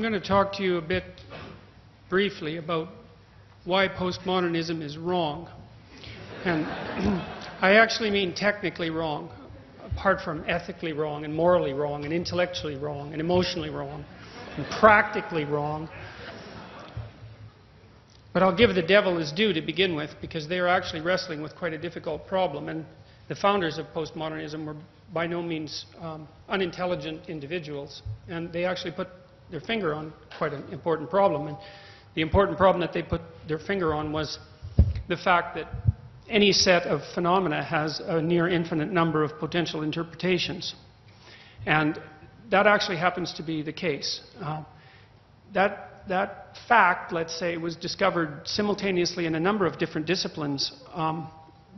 going to talk to you a bit briefly about why postmodernism is wrong. And I actually mean technically wrong, apart from ethically wrong and morally wrong and intellectually wrong and emotionally wrong and practically wrong. But I'll give the devil his due to begin with, because they are actually wrestling with quite a difficult problem. And the founders of postmodernism were by no means unintelligent individuals. And they actually put their finger on quite an important problem. And the important problem that they put their finger on was the fact that any set of phenomena has a near infinite number of potential interpretations. And that actually happens to be the case. That fact, let's say, was discovered simultaneously in a number of different disciplines.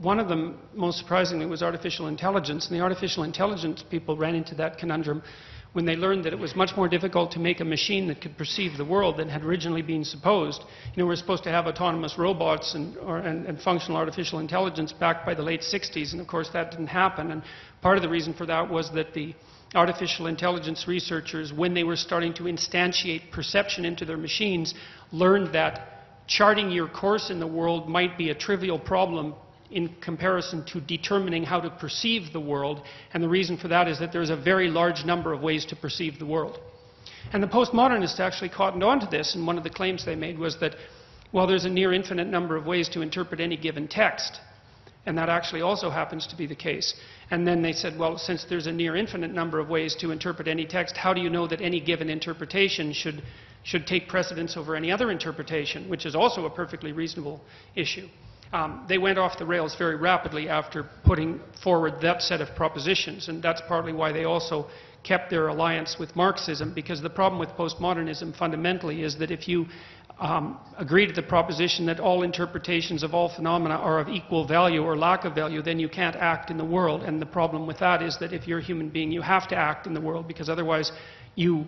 One of them, most surprisingly, was artificial intelligence. And the artificial intelligence people ran into that conundrum when they learned that it was much more difficult to make a machine that could perceive the world than had originally been supposed. You know, we're supposed to have autonomous robots and functional artificial intelligence back by the late 60s, and of course that didn't happen. And part of the reason for that was that the artificial intelligence researchers, when they were starting to instantiate perception into their machines, learned that charting your course in the world might be a trivial problem in comparison to determining how to perceive the world. And the reason for that is that there's a very large number of ways to perceive the world. And the postmodernists actually cottoned on to this, and one of the claims they made was that, well, there's a near infinite number of ways to interpret any given text. And that actually also happens to be the case. And then they said, well, since there's a near infinite number of ways to interpret any text, how do you know that any given interpretation should take precedence over any other interpretation, which is also a perfectly reasonable issue. They went off the rails very rapidly after putting forward that set of propositions, and that's partly why they also kept their alliance with Marxism, because the problem with postmodernism fundamentally is that if you agree to the proposition that all interpretations of all phenomena are of equal value or lack of value, then you can't act in the world. And the problem with that is that if you're a human being, you have to act in the world, because otherwise you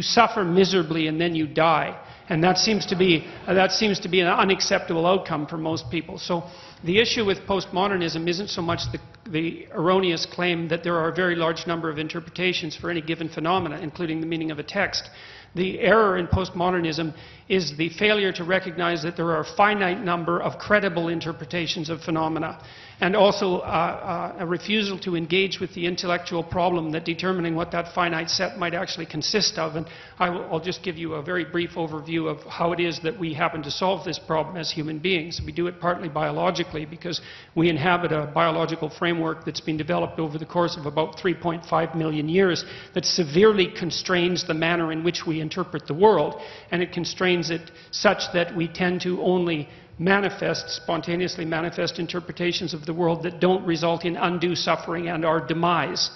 suffer miserably and then you die. And that seems to be an unacceptable outcome for most people. So the issue with postmodernism isn't so much the erroneous claim that there are a very large number of interpretations for any given phenomena, including the meaning of a text. The error in postmodernism is the failure to recognize that there are a finite number of credible interpretations of phenomena, and also a refusal to engage with the intellectual problem that determining what that finite set might actually consist of. And I'll just give you a very brief overview of how it is that we happen to solve this problem as human beings. We do it partly biologically, because we inhabit a biological framework that's been developed over the course of about 3.5 million years that severely constrains the manner in which we interpret the world, and it constrains it such that we tend to only spontaneously manifest interpretations of the world that don't result in undue suffering and our demise.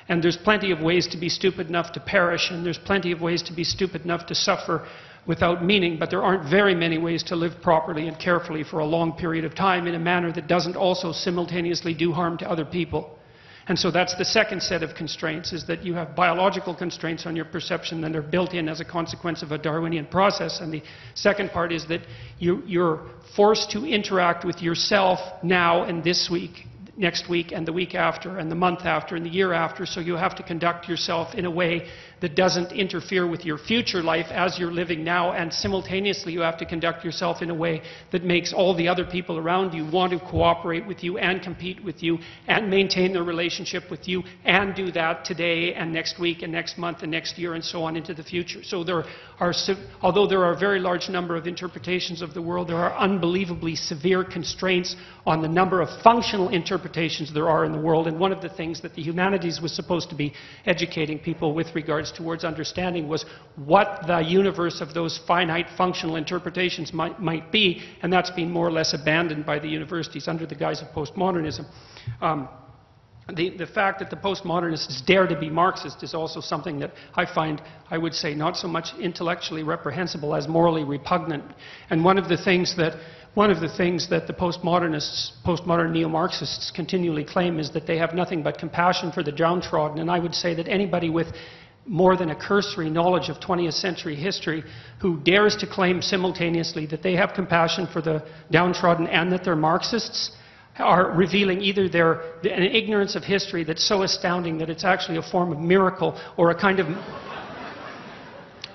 And there's plenty of ways to be stupid enough to perish, and there's plenty of ways to be stupid enough to suffer without meaning, but there aren't very many ways to live properly and carefully for a long period of time in a manner that doesn't also simultaneously do harm to other people. And so that's the second set of constraints, is that you have biological constraints on your perception that are built in as a consequence of a Darwinian process. And the second part is that you're forced to interact with yourself now and this week, next week and the week after and the month after and the year after. So you have to conduct yourself in a way that doesn't interfere with your future life as you're living now, and simultaneously you have to conduct yourself in a way that makes all the other people around you want to cooperate with you and compete with you and maintain their relationship with you, and do that today and next week and next month and next year and so on into the future. So although there are a very large number of interpretations of the world, there are unbelievably severe constraints on the number of functional interpretations there are in the world. And one of the things that the humanities was supposed to be educating people with regards towards understanding was what the universe of those finite functional interpretations might be, and that's been more or less abandoned by the universities under the guise of postmodernism. The fact that the postmodernists dare to be Marxist is also something that I find, I would say, not so much intellectually reprehensible as morally repugnant. And one of the things that the postmodern neo-Marxists continually claim is that they have nothing but compassion for the downtrodden. And I would say that anybody with more than a cursory knowledge of 20th century history who dares to claim simultaneously that they have compassion for the downtrodden and that they're Marxists are revealing either an ignorance of history that's so astounding that it's actually a form of miracle, or a kind of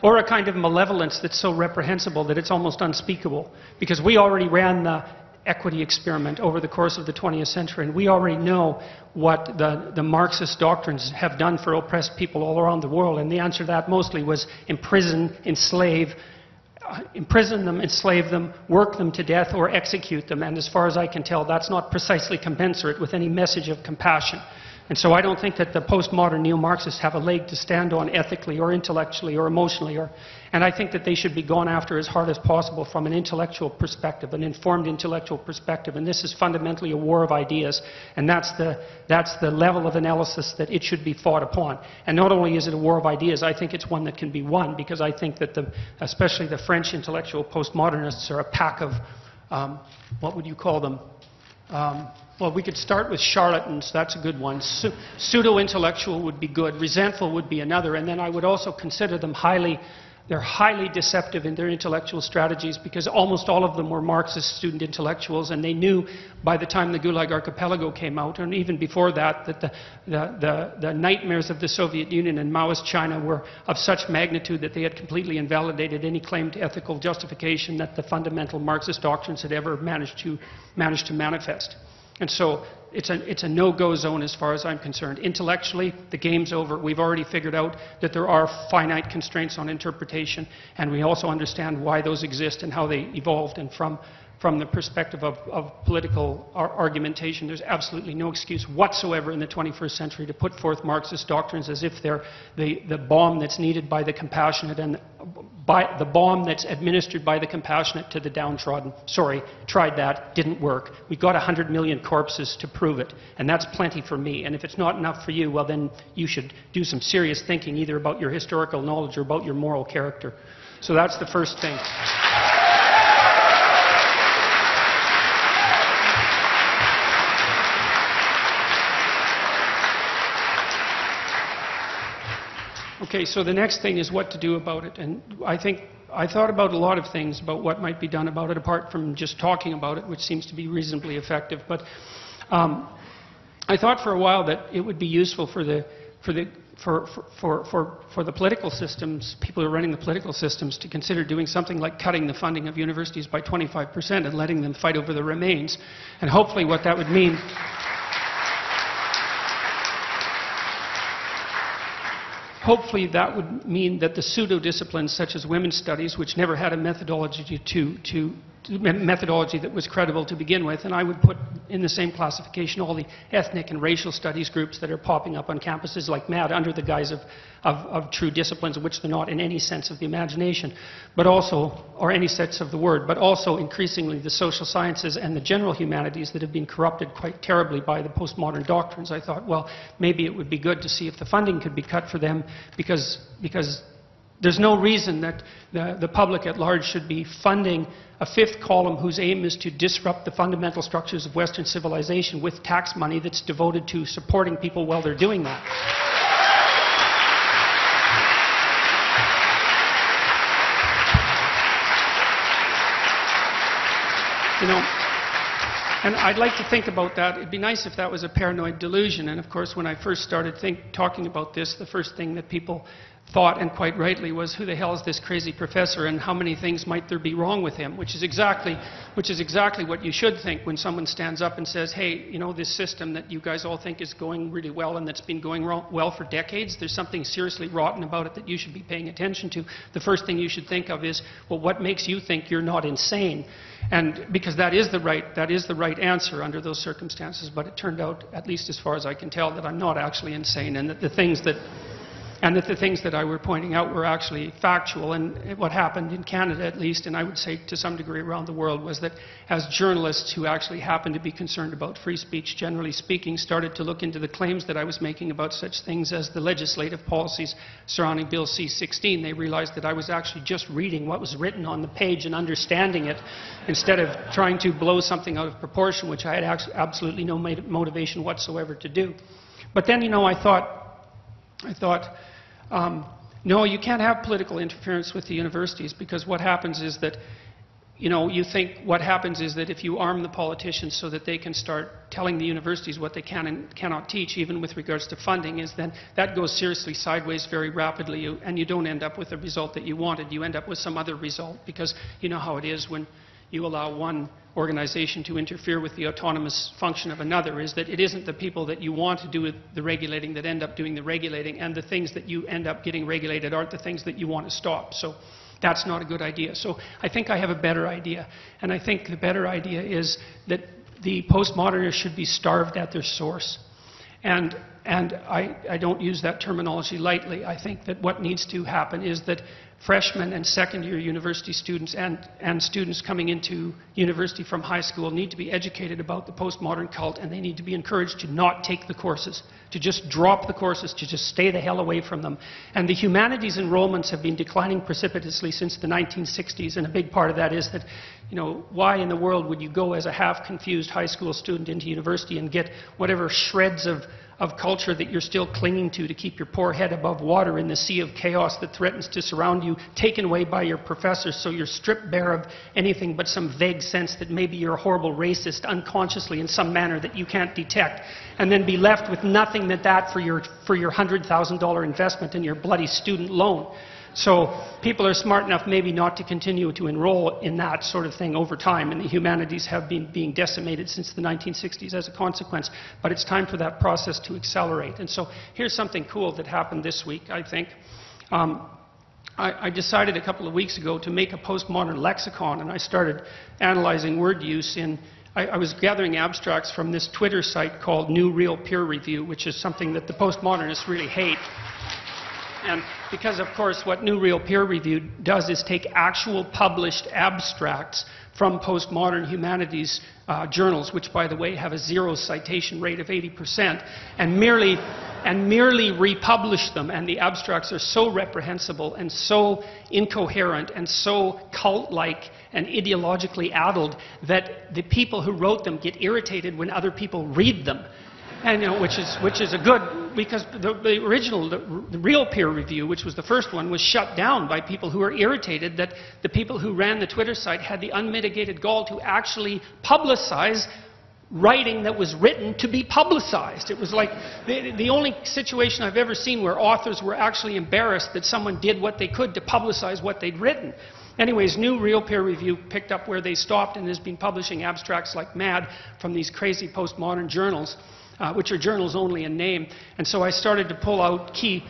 or a kind of malevolence that's so reprehensible that it's almost unspeakable. Because we already ran the equity experiment over the course of the 20th century, and we already know what the Marxist doctrines have done for oppressed people all around the world, and the answer to that mostly was imprison them, enslave them, work them to death, or execute them. And as far as I can tell, that's not precisely commensurate with any message of compassion. And so I don't think that the postmodern neo-Marxists have a leg to stand on ethically or intellectually or emotionally. And I think that they should be gone after as hard as possible from an intellectual perspective, an informed intellectual perspective. And this is fundamentally a war of ideas. And that's the level of analysis that it should be fought upon. And not only is it a war of ideas, I think it's one that can be won, because I think that especially the French intellectual postmodernists are a pack of, what would you call them? Well, we could start with charlatans. That's a good one. Pseudo-intellectual would be good. Resentful would be another. And then I would also consider them they're highly deceptive in their intellectual strategies, because almost all of them were Marxist student intellectuals, and they knew by the time the Gulag Archipelago came out, and even before that, that the nightmares of the Soviet Union and Maoist China were of such magnitude that they had completely invalidated any claim to ethical justification that the fundamental Marxist doctrines had ever managed to manifest. And so it's a no-go zone as far as I'm concerned. Intellectually, the game's over. We've already figured out that there are finite constraints on interpretation, and we also understand why those exist and how they evolved. And from the perspective of political argumentation, there's absolutely no excuse whatsoever in the 21st century to put forth Marxist doctrines as if they're the bomb that's needed by the compassionate and the bomb that's administered by the compassionate to the downtrodden. Sorry, tried that, didn't work. We've got 100 million corpses to prove it, and that's plenty for me. And if it's not enough for you, well, then you should do some serious thinking, either about your historical knowledge or about your moral character. So that's the first thing. Okay, so the next thing is what to do about it. And I thought about a lot of things about what might be done about it, apart from just talking about it, which seems to be reasonably effective. But I thought for a while that it would be useful for the political systems, people who are running the political systems, to consider doing something like cutting the funding of universities by 25% and letting them fight over the remains. And hopefully what that would mean... Hopefully that would mean that the pseudo-disciplines such as women's studies, which never had a methodology methodology that was credible to begin with, and I would put in the same classification all the ethnic and racial studies groups that are popping up on campuses like mad under the guise of true disciplines, of which they're not in any sense of the imagination, but also, or any sense of the word, but also increasingly the social sciences and the general humanities that have been corrupted quite terribly by the postmodern doctrines. I thought, well, maybe it would be good to see if the funding could be cut for them, because there's no reason that the public at large should be funding a fifth column whose aim is to disrupt the fundamental structures of Western civilization with tax money that's devoted to supporting people while they're doing that. You know, and I'd like to think about that. It'd be nice if that was a paranoid delusion. And of course, when I first started talking about this, the first thing that people thought, and quite rightly, was, who the hell is this crazy professor, and how many things might there be wrong with him? Which is exactly what you should think when someone stands up and says, hey, you know, this system that you guys all think is going really well and that's been going well for decades, there's something seriously rotten about it that you should be paying attention to. The first thing you should think of is, well, what makes you think you're not insane? And because that is the right answer under those circumstances. But it turned out, at least as far as I can tell, that I'm not actually insane, and that the things that I were pointing out were actually factual. And what happened in Canada, at least, and I would say to some degree around the world, was that as journalists who actually happened to be concerned about free speech, generally speaking, started to look into the claims that I was making about such things as the legislative policies surrounding Bill C-16, they realized that I was actually just reading what was written on the page and understanding it, instead of trying to blow something out of proportion, which I had absolutely no motivation whatsoever to do. But then, you know, I thought, no, you can't have political interference with the universities, because what happens is that you know, you think what happens is that if you arm the politicians so that they can start telling the universities what they can and cannot teach, even with regards to funding, is then that goes seriously sideways very rapidly, and you don't end up with the result that you wanted. You end up with some other result, because you know how it is when you allow one organization to interfere with the autonomous function of another, is that it isn't the people that you want to do the regulating that end up doing the regulating, and the things that you end up getting regulated aren't the things that you want to stop. So that's not a good idea. So I think I have a better idea. And I think the better idea is that the postmodernists should be starved at their source. And I don't use that terminology lightly. I think that what needs to happen is that freshmen and second-year university students and students coming into university from high school need to be educated about the postmodern cult, and they need to be encouraged to not take the courses, to just drop the courses, to just stay the hell away from them. And the humanities enrollments have been declining precipitously since the 1960s, and a big part of that is that, you know, why in the world would you go as a half-confused high school student into university and get whatever shreds of culture that you're still clinging to keep your poor head above water in the sea of chaos that threatens to surround you, taken away by your professors, so you're stripped bare of anything but some vague sense that maybe you're a horrible racist unconsciously in some manner that you can't detect, and then be left with nothing but that for your $100,000 investment in your bloody student loan. So people are smart enough maybe not to continue to enroll in that sort of thing over time, and the humanities have been being decimated since the 1960s as a consequence. But it's time for that process to accelerate. And so here's something cool that happened this week, I think. I decided a couple of weeks ago to make a postmodern lexicon, and I started analyzing word use in... I was gathering abstracts from this Twitter site called New Real Peer Review, which is something that the postmodernists really hate. And because, of course, what New Real Peer Review does is take actual published abstracts from postmodern humanities journals, which, by the way, have a zero citation rate of 80%, and merely republish them. And the abstracts are so reprehensible and so incoherent and so cult-like and ideologically addled that the people who wrote them get irritated when other people read them. And, you know, which is a good, because the original, the real peer review, which was the first one, was shut down by people who were irritated that the people who ran the Twitter site had the unmitigated gall to actually publicize writing that was written to be publicized. It was like the only situation I've ever seen where authors were actually embarrassed that someone did what they could to publicize what they'd written. Anyways, New Real Peer Review picked up where they stopped and has been publishing abstracts like mad from these crazy postmodern journals, which are journals only in name. And so I started to pull out key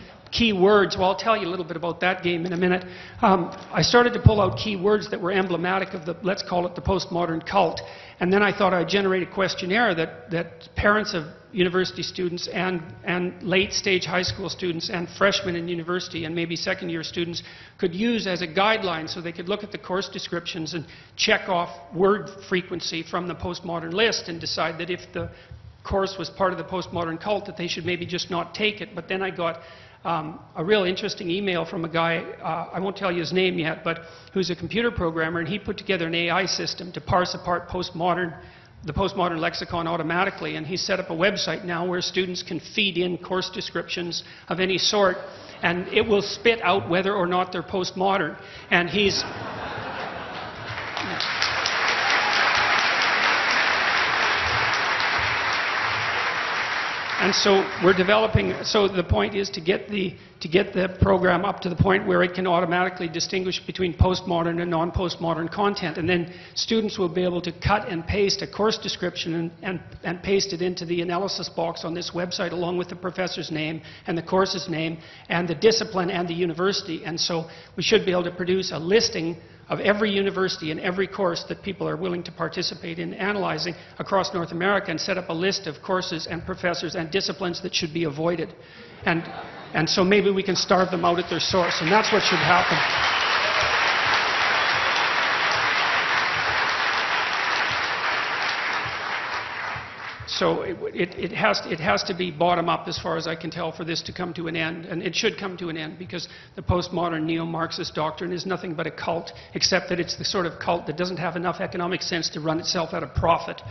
words. Well, I'll tell you a little bit about that game in a minute. I started to pull out key words that were emblematic of the, let's call it, the postmodern cult. And then I thought I'd generate a questionnaire that parents of university students and late-stage high school students and freshmen in university and maybe second-year students could use as a guideline, so they could look at the course descriptions and check off word frequency from the postmodern list and decide that if the course was part of the postmodern cult, that they should maybe just not take it. But then I got a real interesting email from a guy, I won't tell you his name yet, but who's a computer programmer, and he put together an AI system to parse apart the postmodern lexicon automatically, and he set up a website now where students can feed in course descriptions of any sort, and it will spit out whether or not they're postmodern. And he's... And so we're developing, so the point is to get the program up to the point where it can automatically distinguish between postmodern and non-postmodern content. And then students will be able to cut and paste a course description and paste it into the analysis box on this website, along with the professor's name and the course's name and the discipline and the university. And so we should be able to produce a listing of every university and every course that people are willing to participate in analyzing across North America, and set up a list of courses and professors and disciplines that should be avoided. And so maybe we can starve them out at their source, and that's what should happen. So it has to be bottom up, as far as I can tell, for this to come to an end. And it should come to an end, because the postmodern neo-Marxist doctrine is nothing but a cult, except that it's the sort of cult that doesn't have enough economic sense to run itself out of profit.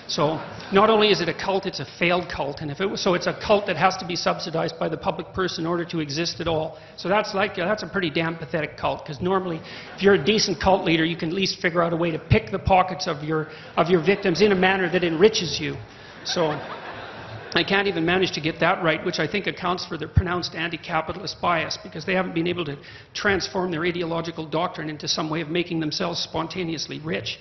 So not only is it a cult, it's a failed cult. And so it's a cult that has to be subsidized by the public purse in order to exist at all. So that's a pretty damn pathetic cult, because normally, if you're a decent cult leader, you can at least figure out a way to pick the pockets of your victims in a manner that enriches you. So I can't even manage to get that right, which I think accounts for their pronounced anti-capitalist bias, because they haven't been able to transform their ideological doctrine into some way of making themselves spontaneously rich.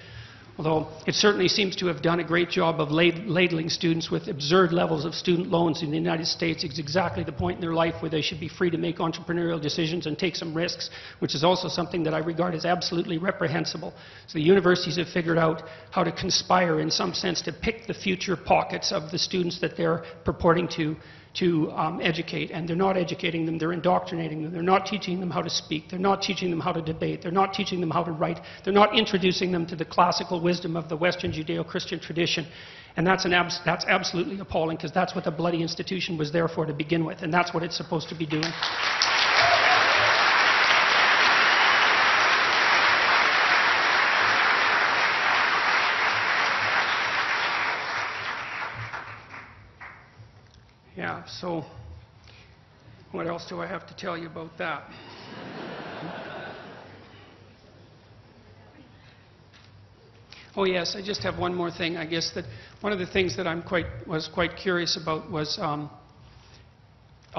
Although it certainly seems to have done a great job of ladling students with absurd levels of student loans in the United States. It's exactly the point in their life where they should be free to make entrepreneurial decisions and take some risks, which is also something that I regard as absolutely reprehensible. So the universities have figured out how to conspire, in some sense, to pick the future pockets of the students that they're purporting to educate, and they're not educating them, they're indoctrinating them. They're not teaching them how to speak, they're not teaching them how to debate, they're not teaching them how to write, they're not introducing them to the classical wisdom of the Western Judeo-Christian tradition. And that's absolutely appalling, because that's what the bloody institution was there for to begin with, and that's what it's supposed to be doing. Yeah, so what else do I have to tell you about that? Oh yes, I just have one more thing. I guess that one of the things that was quite curious about was, I'll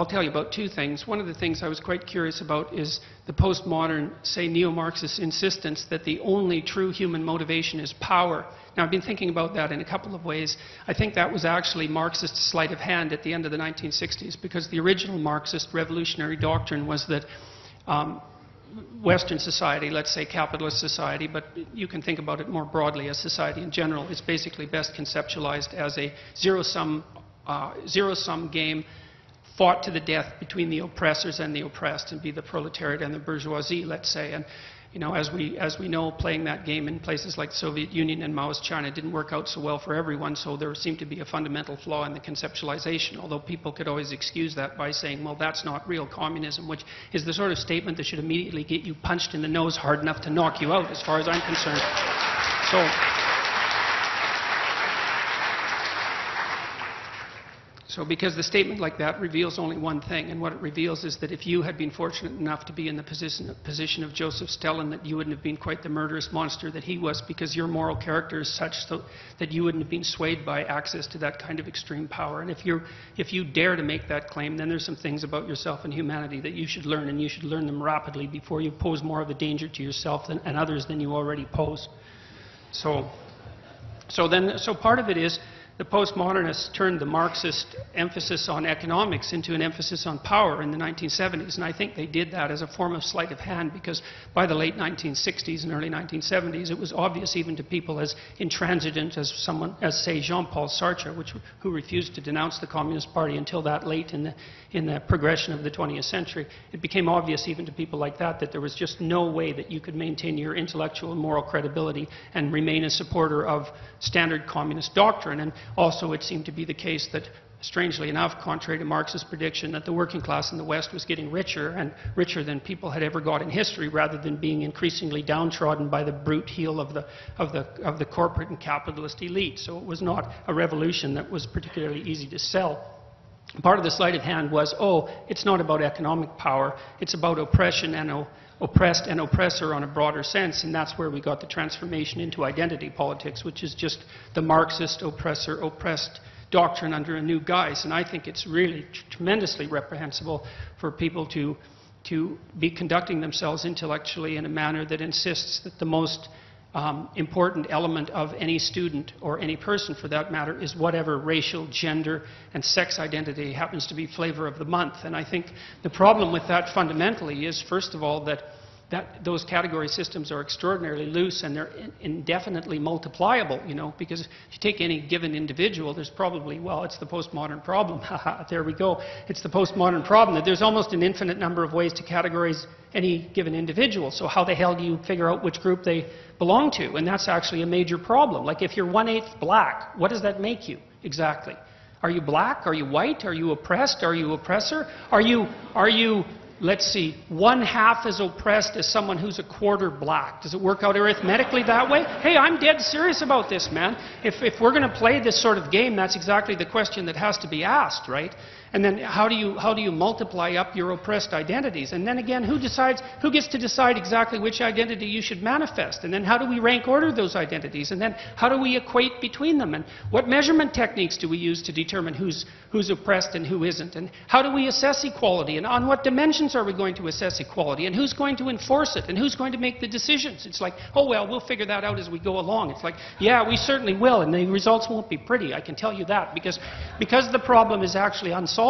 tell you about two things. One of the things I was quite curious about is the postmodern, say, neo-Marxist insistence that the only true human motivation is power. Now, I've been thinking about that in a couple of ways. I think that was actually Marxist sleight of hand at the end of the 1960s, because the original Marxist revolutionary doctrine was that Western society, let's say capitalist society, but you can think about it more broadly as society in general, is basically best conceptualized as a zero-sum game fought to the death between the oppressors and the oppressed, and be the proletariat and the bourgeoisie, let's say. And you know, as we know, playing that game in places like the Soviet Union and Mao's China didn't work out so well for everyone, so there seemed to be a fundamental flaw in the conceptualization, although people could always excuse that by saying, well, that's not real communism, which is the sort of statement that should immediately get you punched in the nose hard enough to knock you out, as far as I'm concerned. So because the statement like that reveals only one thing, and what it reveals is that if you had been fortunate enough to be in the position of Joseph Stalin, that you wouldn't have been quite the murderous monster that he was, because your moral character is such that you wouldn't have been swayed by access to that kind of extreme power. And if you dare to make that claim, then there's some things about yourself and humanity that you should learn, and you should learn them rapidly before you pose more of a danger to yourself and others than you already pose. So part of it is, the postmodernists turned the Marxist emphasis on economics into an emphasis on power in the 1970s, and I think they did that as a form of sleight of hand, because by the late 1960s and early 1970s, it was obvious even to people as intransigent as say, Jean-Paul Sartre, who refused to denounce the Communist Party until that late in the progression of the 20th century. It became obvious even to people like that there was just no way that you could maintain your intellectual and moral credibility and remain a supporter of standard communist doctrine. And also, it seemed to be the case that, strangely enough, contrary to Marx's prediction, that the working class in the West was getting richer, and richer than people had ever got in history, rather than being increasingly downtrodden by the brute heel of the corporate and capitalist elite. So it was not a revolution that was particularly easy to sell. Part of the sleight of hand was, oh, it's not about economic power, it's about oppression and oppressed and oppressor on a broader sense, and that's where we got the transformation into identity politics, which is just the Marxist oppressor-oppressed doctrine under a new guise. And I think it's really tremendously reprehensible for people to be conducting themselves intellectually in a manner that insists that the most important element of any student, or any person for that matter, is whatever racial, gender, and sex identity happens to be flavor of the month. And I think the problem with that fundamentally is, first of all, that those category systems are extraordinarily loose, and they're indefinitely multipliable, you know, because if you take any given individual, there's probably, well, it's the postmodern problem, haha, there we go, it's the postmodern problem, that there's almost an infinite number of ways to categorize any given individual. So how the hell do you figure out which group they belong to? And that's actually a major problem. Like, if you're 1/8 black, what does that make you? exactly? Are you black? Are you white? Are you oppressed? Are you oppressor? Are you, let's see, one half as oppressed as someone who's a quarter black? Does it work out arithmetically that way? Hey, I'm dead serious about this, man. If we're going to play this sort of game, that's exactly the question that has to be asked, right? And then how do you multiply up your oppressed identities? And then again, who gets to decide exactly which identity you should manifest? And then how do we rank order those identities? And then how do we equate between them? And what measurement techniques do we use to determine who's oppressed and who isn't? And how do we assess equality? And on what dimensions are we going to assess equality? And who's going to enforce it? And who's going to make the decisions? It's like, oh well, we'll figure that out as we go along. It's like, yeah, we certainly will, and the results won't be pretty, I can tell you that, because the problem is actually unsolvable.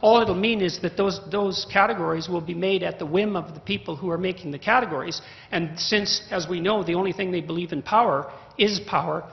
All it'll mean is that those categories will be made at the whim of the people who are making the categories. And since, as we know, the only thing they believe in power is power,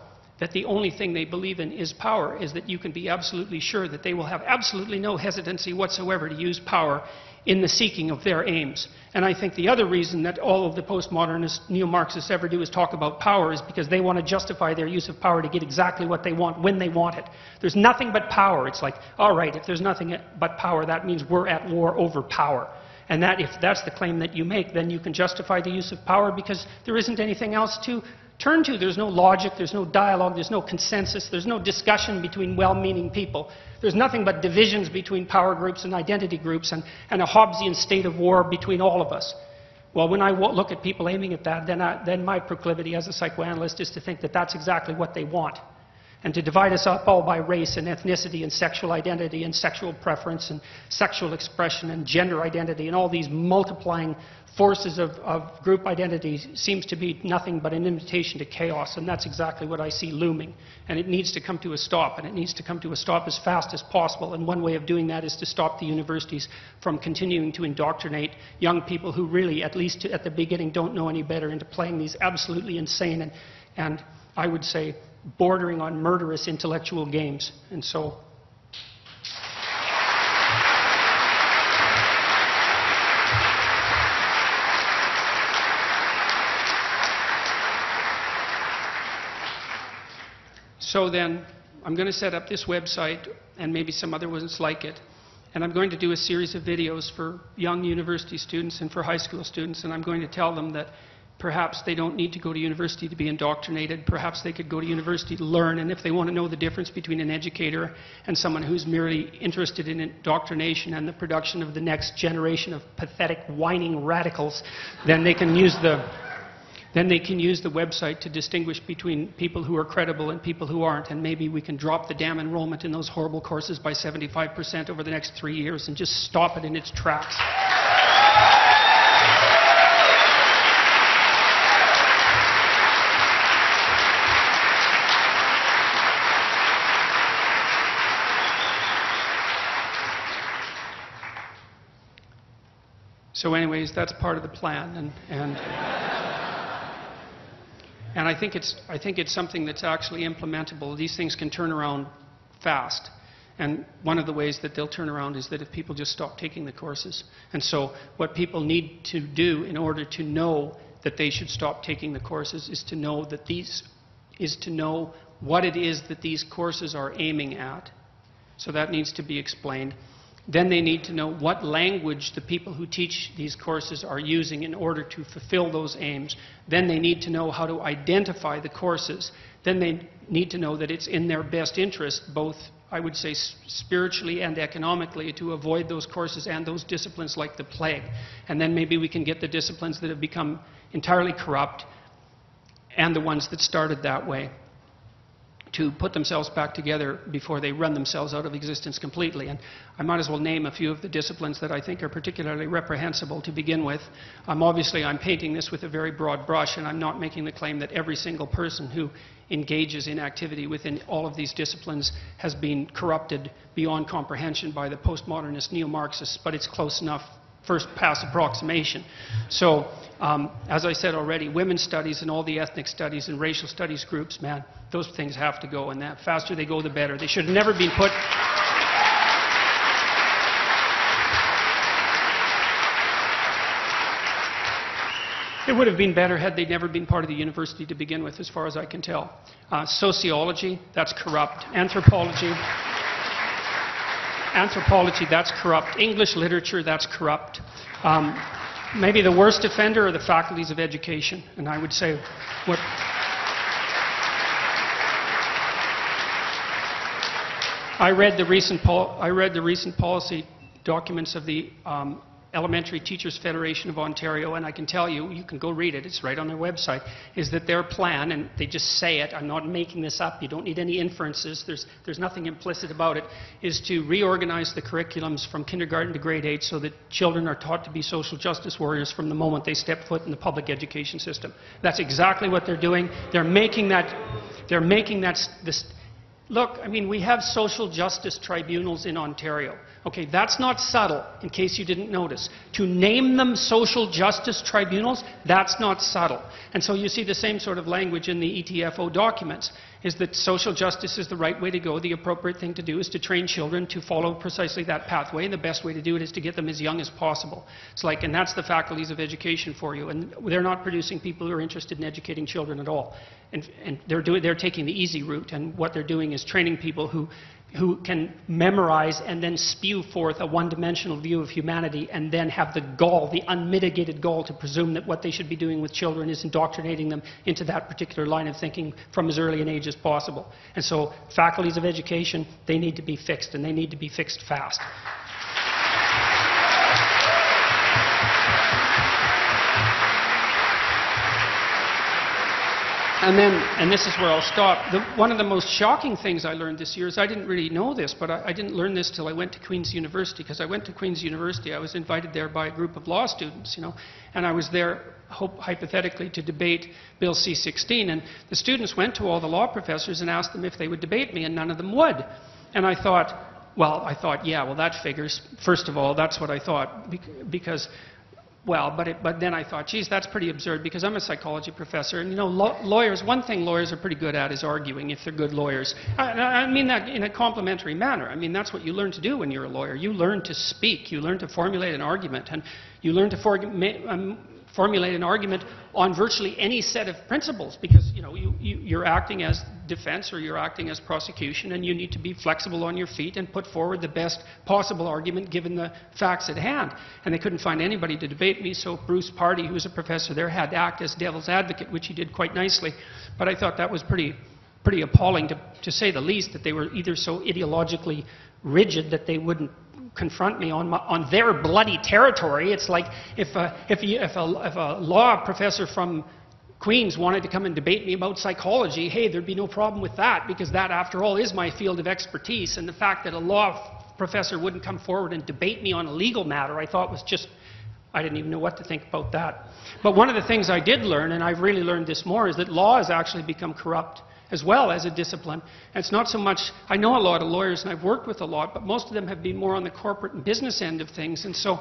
that the only thing they believe in is power, is that you can be absolutely sure that they will have absolutely no hesitancy whatsoever to use power in the seeking of their aims. And I think the other reason that all of the postmodernist neo-Marxists ever do is talk about power is because they want to justify their use of power to get exactly what they want when they want it. There's nothing but power. It's like, all right, if there's nothing but power, that means we're at war over power. And that, if that's the claim that you make, then you can justify the use of power because there isn't anything else to turn to. There's no logic, there's no dialogue, there's no consensus, there's no discussion between well-meaning people. There's nothing but divisions between power groups and identity groups and a Hobbesian state of war between all of us. Well, when I look at people aiming at that, then my proclivity as a psychoanalyst is to think that that's exactly what they want. And to divide us up all by race and ethnicity and sexual identity and sexual preference and sexual expression and gender identity and all these multiplying forces of group identity seems to be nothing but an invitation to chaos, and that's exactly what I see looming. And it needs to come to a stop, and it needs to come to a stop as fast as possible. And one way of doing that is to stop the universities from continuing to indoctrinate young people who really, at least at the beginning, don't know any better into playing these absolutely insane and I would say bordering on murderous intellectual games. And so then, I'm going to set up this website and maybe some other ones like it. And I'm going to do a series of videos for young university students and for high school students. And I'm going to tell them that perhaps they don't need to go to university to be indoctrinated. Perhaps they could go to university to learn. And if they want to know the difference between an educator and someone who's merely interested in indoctrination and the production of the next generation of pathetic, whining radicals, then they can use the website to distinguish between people who are credible and people who aren't, and maybe we can drop the damn enrollment in those horrible courses by 75% over the next 3 years and just stop it in its tracks. So anyways, that's part of the plan, and I think it's something that's actually implementable. These things can turn around fast. And one of the ways that they'll turn around is that if people just stop taking the courses. And so what people need to do in order to know that they should stop taking the courses is to know what it is that these courses are aiming at. So that needs to be explained. Then they need to know what language the people who teach these courses are using in order to fulfill those aims. Then they need to know how to identify the courses. Then they need to know that it's in their best interest, both, I would say, spiritually and economically, to avoid those courses and those disciplines like the plague. And then maybe we can get the disciplines that have become entirely corrupt and the ones that started that way to put themselves back together before they run themselves out of existence completely. And I might as well name a few of the disciplines that I think are particularly reprehensible to begin with. Obviously, I'm painting this with a very broad brush, and I'm not making the claim that every single person who engages in activity within all of these disciplines has been corrupted beyond comprehension by the postmodernist neo-Marxists, but it's close enough. First pass approximation. So, as I said already, women's studies and all the ethnic studies and racial studies groups, man, those things have to go, and the faster they go, the better. They should have never been put... It would have been better had they never been part of the university to begin with, as far as I can tell. Sociology, that's corrupt. Anthropology, that's corrupt. English literature, that's corrupt. Maybe the worst offender are the faculties of education. And I would say what... I read the recent policy documents of the Elementary Teachers Federation of Ontario, and I can tell you, you can go read it, it's right on their website, is that their plan, and they just say it, I'm not making this up, you don't need any inferences, there's nothing implicit about it, is to reorganize the curriculums from kindergarten to grade 8 so that children are taught to be social justice warriors from the moment they step foot in the public education system. That's exactly what they're doing. Look, I mean, we have social justice tribunals in Ontario. Okay, that's not subtle, in case you didn't notice. To name them social justice tribunals, that's not subtle. And so you see the same sort of language in the ETFO documents, is that social justice is the right way to go. The appropriate thing to do is to train children to follow precisely that pathway, and the best way to do it is to get them as young as possible. It's like, and that's the faculties of education for you, and they're not producing people who are interested in educating children at all. And they're taking the easy route, and what they're doing is training people who can memorize and then spew forth a one-dimensional view of humanity and then have the gall, the unmitigated gall, to presume that what they should be doing with children is indoctrinating them into that particular line of thinking from as early an age as possible. And so faculties of education, they need to be fixed, and they need to be fixed fast. And this is where I'll stop. One of the most shocking things I learned this year is, I didn't really know this, but I didn't learn this till I went to Queen's University, because I went to Queen's University, I was invited there by a group of law students, you know, and I was there, hypothetically, to debate Bill C-16, and the students went to all the law professors and asked them if they would debate me, and none of them would. And I thought, yeah, well, that figures. First of all, that's what I thought, because... but then I thought, geez, that's pretty absurd, because I'm a psychology professor, and you know, lawyers, one thing lawyers are pretty good at is arguing, if they're good lawyers. I mean that in a complimentary manner. I mean, that's what you learn to do when you're a lawyer. You learn to speak, you learn to formulate an argument, and you learn to formulate an argument on virtually any set of principles, because you know, you're acting as defense or you're acting as prosecution, and you need to be flexible on your feet and put forward the best possible argument given the facts at hand. And they couldn't find anybody to debate me, so Bruce Pardy, who was a professor there, had to act as devil's advocate, which he did quite nicely. But I thought that was pretty appalling, to say the least, that they were either so ideologically rigid that they wouldn't confront me on their bloody territory. It's like if a law professor from Queen's wanted to come and debate me about psychology, hey, there'd be no problem with that, because that, after all, is my field of expertise. And the fact that a law professor wouldn't come forward and debate me on a legal matter, I thought was just, I didn't even know what to think about that. But one of the things I did learn, and I've really learned this more, is that law has actually become corrupt as well as a discipline. And it's not so much, I know a lot of lawyers and I've worked with a lot, but most of them have been more on the corporate and business end of things. And so,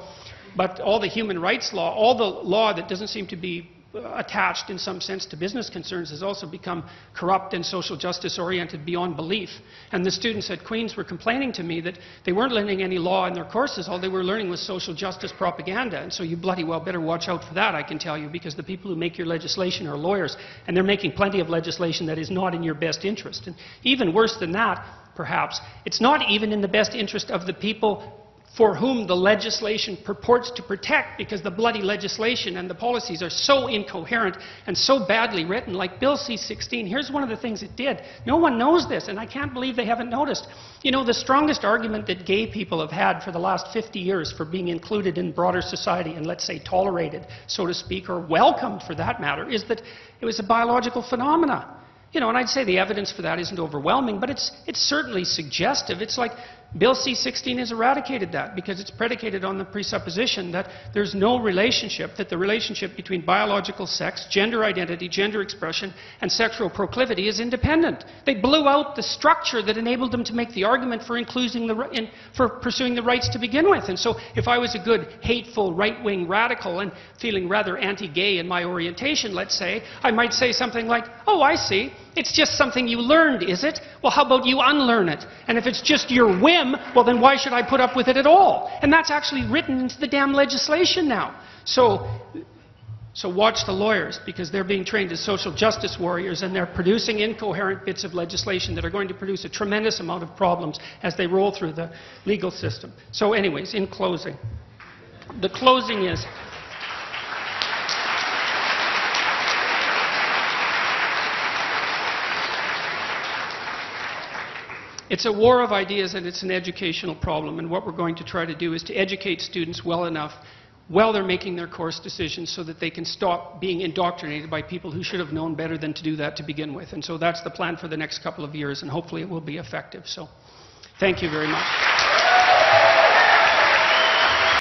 but all the human rights law, all the law that doesn't seem to be attached in some sense to business concerns, has also become corrupt and social justice oriented beyond belief. And the students at Queen's were complaining to me that they weren't learning any law in their courses, all they were learning was social justice propaganda. And so you bloody well better watch out for that, I can tell you, because the people who make your legislation are lawyers, and they're making plenty of legislation that is not in your best interest. And even worse than that, perhaps, it's not even in the best interest of the people for whom the legislation purports to protect, because the bloody legislation and the policies are so incoherent and so badly written. Like Bill C-16, here's one of the things it did. No one knows this, and I can't believe they haven't noticed. You know, the strongest argument that gay people have had for the last 50 years for being included in broader society and, let's say, tolerated, so to speak, or welcomed for that matter, is that it was a biological phenomena. You know, and I'd say the evidence for that isn't overwhelming, but it's certainly suggestive. It's like Bill C-16 has eradicated that, because it's predicated on the presupposition that there's no relationship, that the relationship between biological sex, gender identity, gender expression, and sexual proclivity is independent. They blew out the structure that enabled them to make the argument for for pursuing the rights to begin with. And so if I was a good, hateful, right-wing radical and feeling rather anti-gay in my orientation, let's say, I might say something like, oh, I see, it's just something you learned, is it? Well, how about you unlearn it? And if it's just your whim, well, then why should I put up with it at all? And that's actually written into the damn legislation now. So So watch the lawyers, because they're being trained as social justice warriors, and they're producing incoherent bits of legislation that are going to produce a tremendous amount of problems as they roll through the legal system. So anyways, in closing, the closing is, it's a war of ideas, and it's an educational problem, and what we're going to try to do is to educate students well enough while they're making their course decisions so that they can stop being indoctrinated by people who should have known better than to do that to begin with. And so that's the plan for the next couple of years, and hopefully it will be effective. So thank you very much.